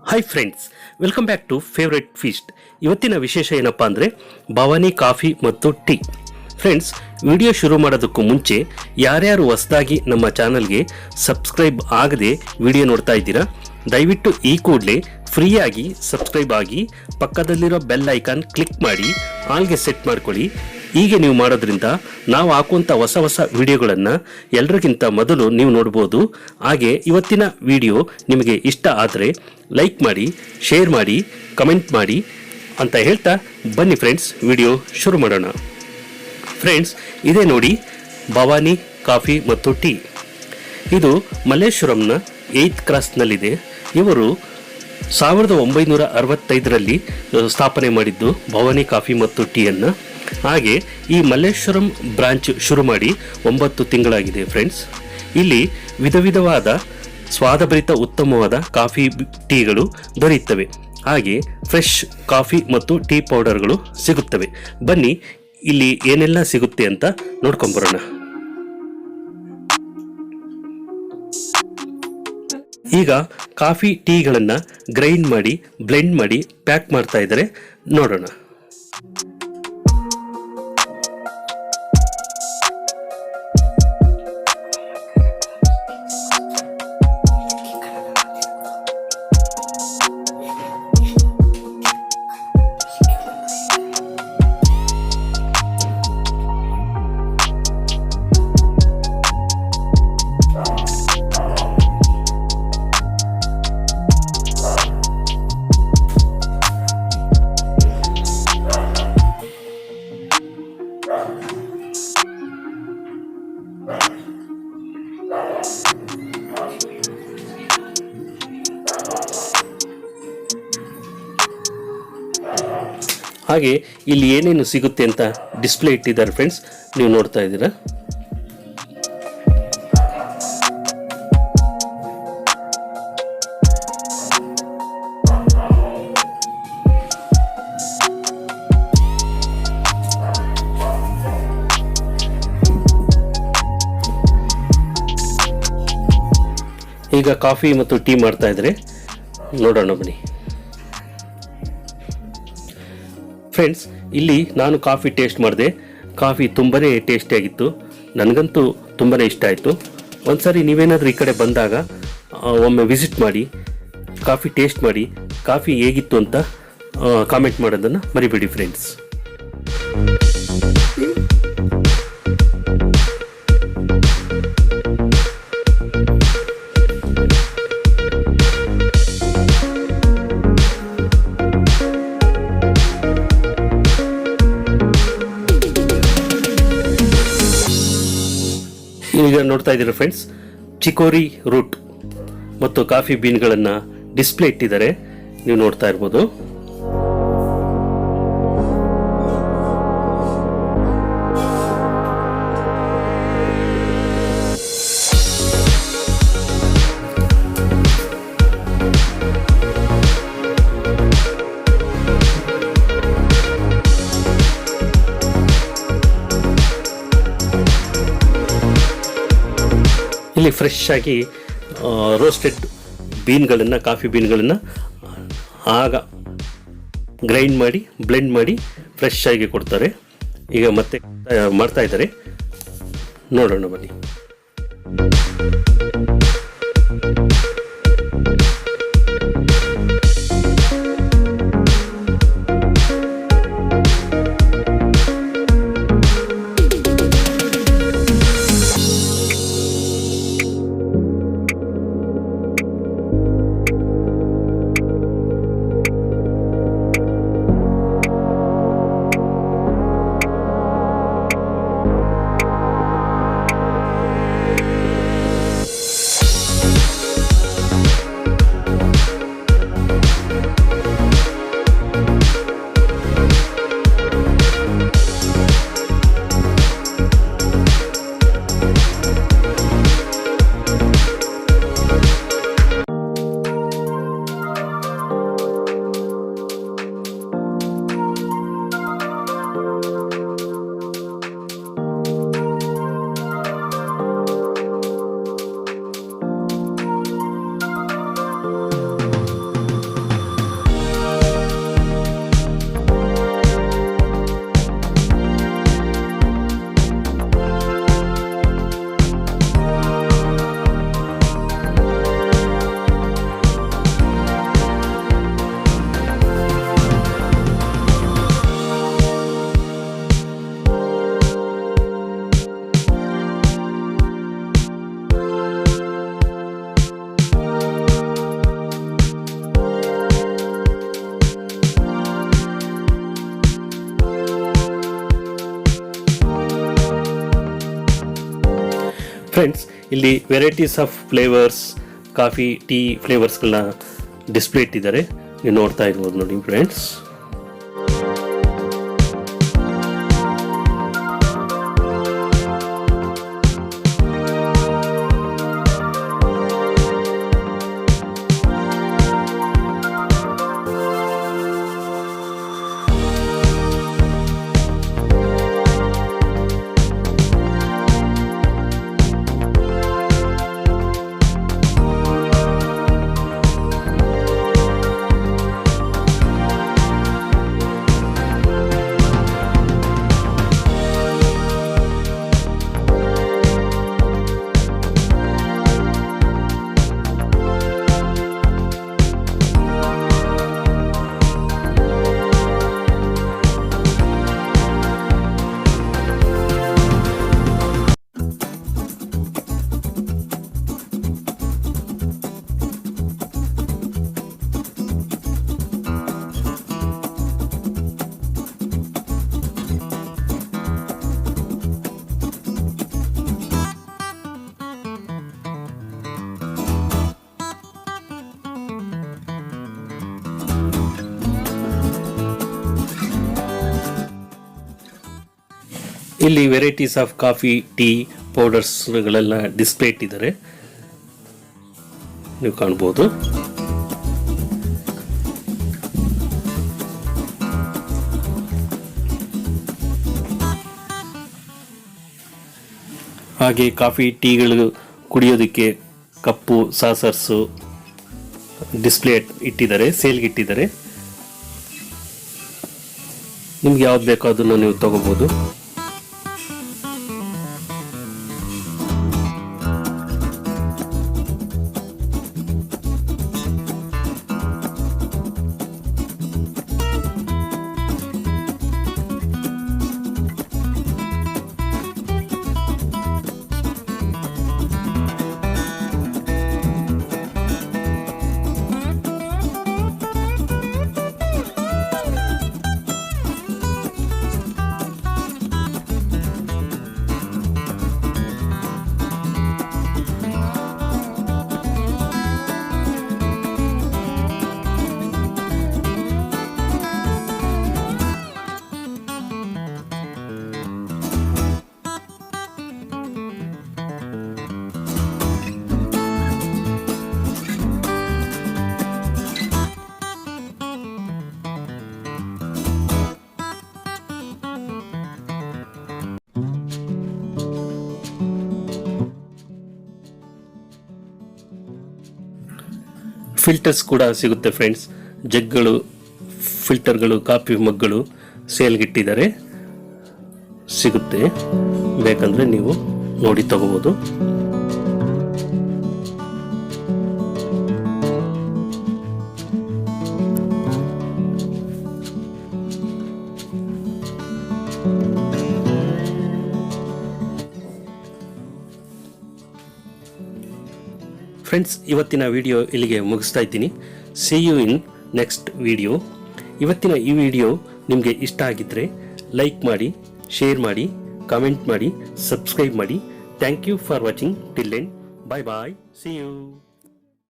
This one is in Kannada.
Hi friends, welcome back to favourite feast. ಇವತ್ತಿನ ವಿಶೇಷ ಏನಪ್ಪ ಅಂದರೆ ಭವಾನಿ ಕಾಫಿ ಮತ್ತು ಟೀ. ಫ್ರೆಂಡ್ಸ್, ವಿಡಿಯೋ ಶುರು ಮಾಡೋದಕ್ಕೂ ಮುಂಚೆ ಯಾರ್ಯಾರು ಹೊಸದಾಗಿ ನಮ್ಮ ಚಾನಲ್ಗೆ ಸಬ್ಸ್ಕ್ರೈಬ್ ಆಗದೆ ವಿಡಿಯೋ ನೋಡ್ತಾ ಇದ್ದೀರಾ, ದಯವಿಟ್ಟು ಈ ಕೂಡಲೇ ಫ್ರೀಯಾಗಿ ಸಬ್ಸ್ಕ್ರೈಬ್ ಆಗಿ ಪಕ್ಕದಲ್ಲಿರೋ ಬೆಲ್ ಐಕಾನ್ ಕ್ಲಿಕ್ ಮಾಡಿ ಆಲ್ಗೆ ಸೆಟ್ ಮಾಡ್ಕೊಳ್ಳಿ. ಹೀಗೆ ನೀವು ಮಾಡೋದ್ರಿಂದ ನಾವು ಹಾಕುವಂಥ ಹೊಸ ಹೊಸ ವಿಡಿಯೋಗಳನ್ನು ಎಲ್ಲರಿಗಿಂತ ಮೊದಲು ನೀವು ನೋಡ್ಬೋದು. ಹಾಗೆ ಇವತ್ತಿನ ವಿಡಿಯೋ ನಿಮಗೆ ಇಷ್ಟ ಆದರೆ ಲೈಕ್ ಮಾಡಿ, ಶೇರ್ ಮಾಡಿ, ಕಮೆಂಟ್ ಮಾಡಿ ಅಂತ ಹೇಳ್ತಾ ಬನ್ನಿ ಫ್ರೆಂಡ್ಸ್, ವಿಡಿಯೋ ಶುರು ಮಾಡೋಣ. ಫ್ರೆಂಡ್ಸ್, ಇದೇ ನೋಡಿ ಭವಾನಿ ಕಾಫಿ ಮತ್ತು ಟೀ. ಇದು ಮಲ್ಲೇಶ್ವರಂನ 8th ಕ್ರಾಸ್ನಲ್ಲಿದೆ. ಇವರು 1965ರಲ್ಲಿ ಸ್ಥಾಪನೆ ಮಾಡಿದ್ದು ಭವಾನಿ ಕಾಫಿ ಮತ್ತು ಟೀಯನ್ನು. ಹಾಗೆ ಈ ಮಲ್ಲೇಶ್ವರಂ ಬ್ರಾಂಚ್ ಶುರು ಮಾಡಿ 9 ತಿಂಗಳಾಗಿದೆ ಫ್ರೆಂಡ್ಸ್. ಇಲ್ಲಿ ವಿಧ ವಿಧವಾದ ಸ್ವಾದಭರಿತ ಉತ್ತಮವಾದ ಕಾಫಿ ಟೀಗಳು ದೊರೆಯುತ್ತವೆ. ಹಾಗೆ ಫ್ರೆಶ್ ಕಾಫಿ ಮತ್ತು ಟೀ ಪೌಡರ್ಗಳು ಸಿಗುತ್ತವೆ. ಬನ್ನಿ ಇಲ್ಲಿ ಏನೆಲ್ಲ ಸಿಗುತ್ತೆ ಅಂತ ನೋಡ್ಕೊಂಬರೋಣ. ಈಗ ಕಾಫಿ ಟೀಗಳನ್ನು ಗ್ರೈಂಡ್ ಮಾಡಿ ಬ್ಲೆಂಡ್ ಮಾಡಿ ಪ್ಯಾಕ್ ಮಾಡ್ತಾ ಇದ್ದಾರೆ, ನೋಡೋಣ. ಹಾಗೆ ಇಲ್ಲಿ ಏನೇನು ಸಿಗುತ್ತೆ ಅಂತ ಡಿಸ್ಪ್ಲೇ ಇಟ್ಟಿದ್ದಾರೆ ಫ್ರೆಂಡ್ಸ್, ನೀವು ನೋಡ್ತಾ ಇದ್ದೀರಾ. ಈಗ ಕಾಫಿ ಮತ್ತು ಟೀ ಮಾಡ್ತಾ ಇದ್ದಾರೆ, ನೋಡೋಣ ಬನ್ನಿ. ಫ್ರೆಂಡ್ಸ್, ಇಲ್ಲಿ ನಾನು ಕಾಫಿ ಟೇಸ್ಟ್ ಮಾಡಿದೆ. ಕಾಫಿ ತುಂಬಾ ಟೇಸ್ಟಿಯಾಗಿತ್ತು, ನನಗಂತೂ ತುಂಬಾ ಇಷ್ಟ ಆಯಿತು. ಒಂದ್ಸರಿ ನೀವೇನಾದರೂ ಈ ಕಡೆ ಬಂದಾಗ ಒಮ್ಮೆ ವಿಸಿಟ್ ಮಾಡಿ, ಕಾಫಿ ಟೇಸ್ಟ್ ಮಾಡಿ, ಕಾಫಿ ಹೇಗಿತ್ತು ಅಂತ ಕಾಮೆಂಟ್ ಮಾಡೋದನ್ನು ಮರಿಬೇಡಿ ಫ್ರೆಂಡ್ಸ್. ಈಗ ನೋಡ್ತಾ ಇದ್ದೀರಾ ಫ್ರೆಂಡ್ಸ್, ಚಿಕೋರಿ ರೂಟ್ ಮತ್ತು ಕಾಫಿ ಬೀನ್ಗಳನ್ನು ಡಿಸ್ಪ್ಲೇ ಇಟ್ಟಿದ್ದಾರೆ, ನೀವು ನೋಡ್ತಾ ಇರ್ಬೋದು. ಇಲ್ಲಿ ಫ್ರೆಶ್ ಆಗಿ ರೋಸ್ಟೆಡ್ ಬೀನ್ಗಳನ್ನು, ಕಾಫಿ ಬೀನ್ಗಳನ್ನು ಆಗ ಗ್ರೈಂಡ್ ಮಾಡಿ ಬ್ಲೆಂಡ್ ಮಾಡಿ ಫ್ರೆಶ್ ಆಗಿ ಕೊಡ್ತಾರೆ. ಈಗ ಮತ್ತೆ ಮಾಡ್ತಾ ಇದ್ದಾರೆ, ನೋಡೋಣ ಬನ್ನಿ. ಫ್ರೆಂಡ್ಸ್, ಇಲ್ಲಿ varieties of flavours coffee tea ಫ್ಲೇವರ್ಸ್ಗಳನ್ನ ಡಿಸ್ಪ್ಲೇ ಇಟ್ಟಿದ್ದಾರೆ. ನೀವು ನೋಡ್ತಾ ಇರ್ಬೋದು ನೋಡಿ ಫ್ರೆಂಡ್ಸ್. ಇಲ್ಲಿ ವೆರೈಟೀಸ್ ಆಫ್ ಕಾಫಿ ಟೀ ಪೌಡರ್ಸ್ಗಳೆಲ್ಲ ಡಿಸ್ಪ್ಲೇ ಇಟ್ಟಿದ್ದಾರೆ, ನೀವು ಕಾಣ್ಬೋದು. ಹಾಗೆ ಕಾಫಿ ಟೀಗಳು ಕುಡಿಯೋದಕ್ಕೆ ಕಪ್ಪು ಸಾಸರ್ಸು ಡಿಸ್ಪ್ಲೇ ಇಟ್ಟಿದ್ದಾರೆ, ಸೇಲ್ಗೆ ಇಟ್ಟಿದ್ದಾರೆ. ನಿಮ್ಗೆ ಯಾವ್ದು ಬೇಕೋ ಅದನ್ನು ನೀವು ತಗೋಬಹುದು. ಫಿಲ್ಟರ್ಸ್ ಕೂಡ ಸಿಗುತ್ತೆ ಫ್ರೆಂಡ್ಸ್. ಜಗ್ಗಳು, ಫಿಲ್ಟರ್ಗಳು, ಕಾಫಿ ಮಗ್ಗಳು ಸೇಲ್ಗಿಟ್ಟಿದ್ದಾರೆ, ಸಿಗುತ್ತೆ. ಬೇಕಂದ್ರೆ ನೀವು ನೋಡಿ ತಗೋಬಹುದು. ಫ್ರೆಂಡ್ಸ್, ಇವತ್ತಿನ ವಿಡಿಯೋ ಇಲ್ಲಿಗೆ ಮುಗಿಸ್ತಾ ಇದ್ದೀನಿ. See you in next video. ಇವತ್ತಿನ ಈ ವಿಡಿಯೋ ನಿಮಗೆ ಇಷ್ಟ ಆಗಿದ್ದರೆ ಲೈಕ್ ಮಾಡಿ, ಶೇರ್ ಮಾಡಿ, ಕಾಮೆಂಟ್ ಮಾಡಿ, ಸಬ್ಸ್ಕ್ರೈಬ್ ಮಾಡಿ. Thank you for watching. Till then, bye bye, see you.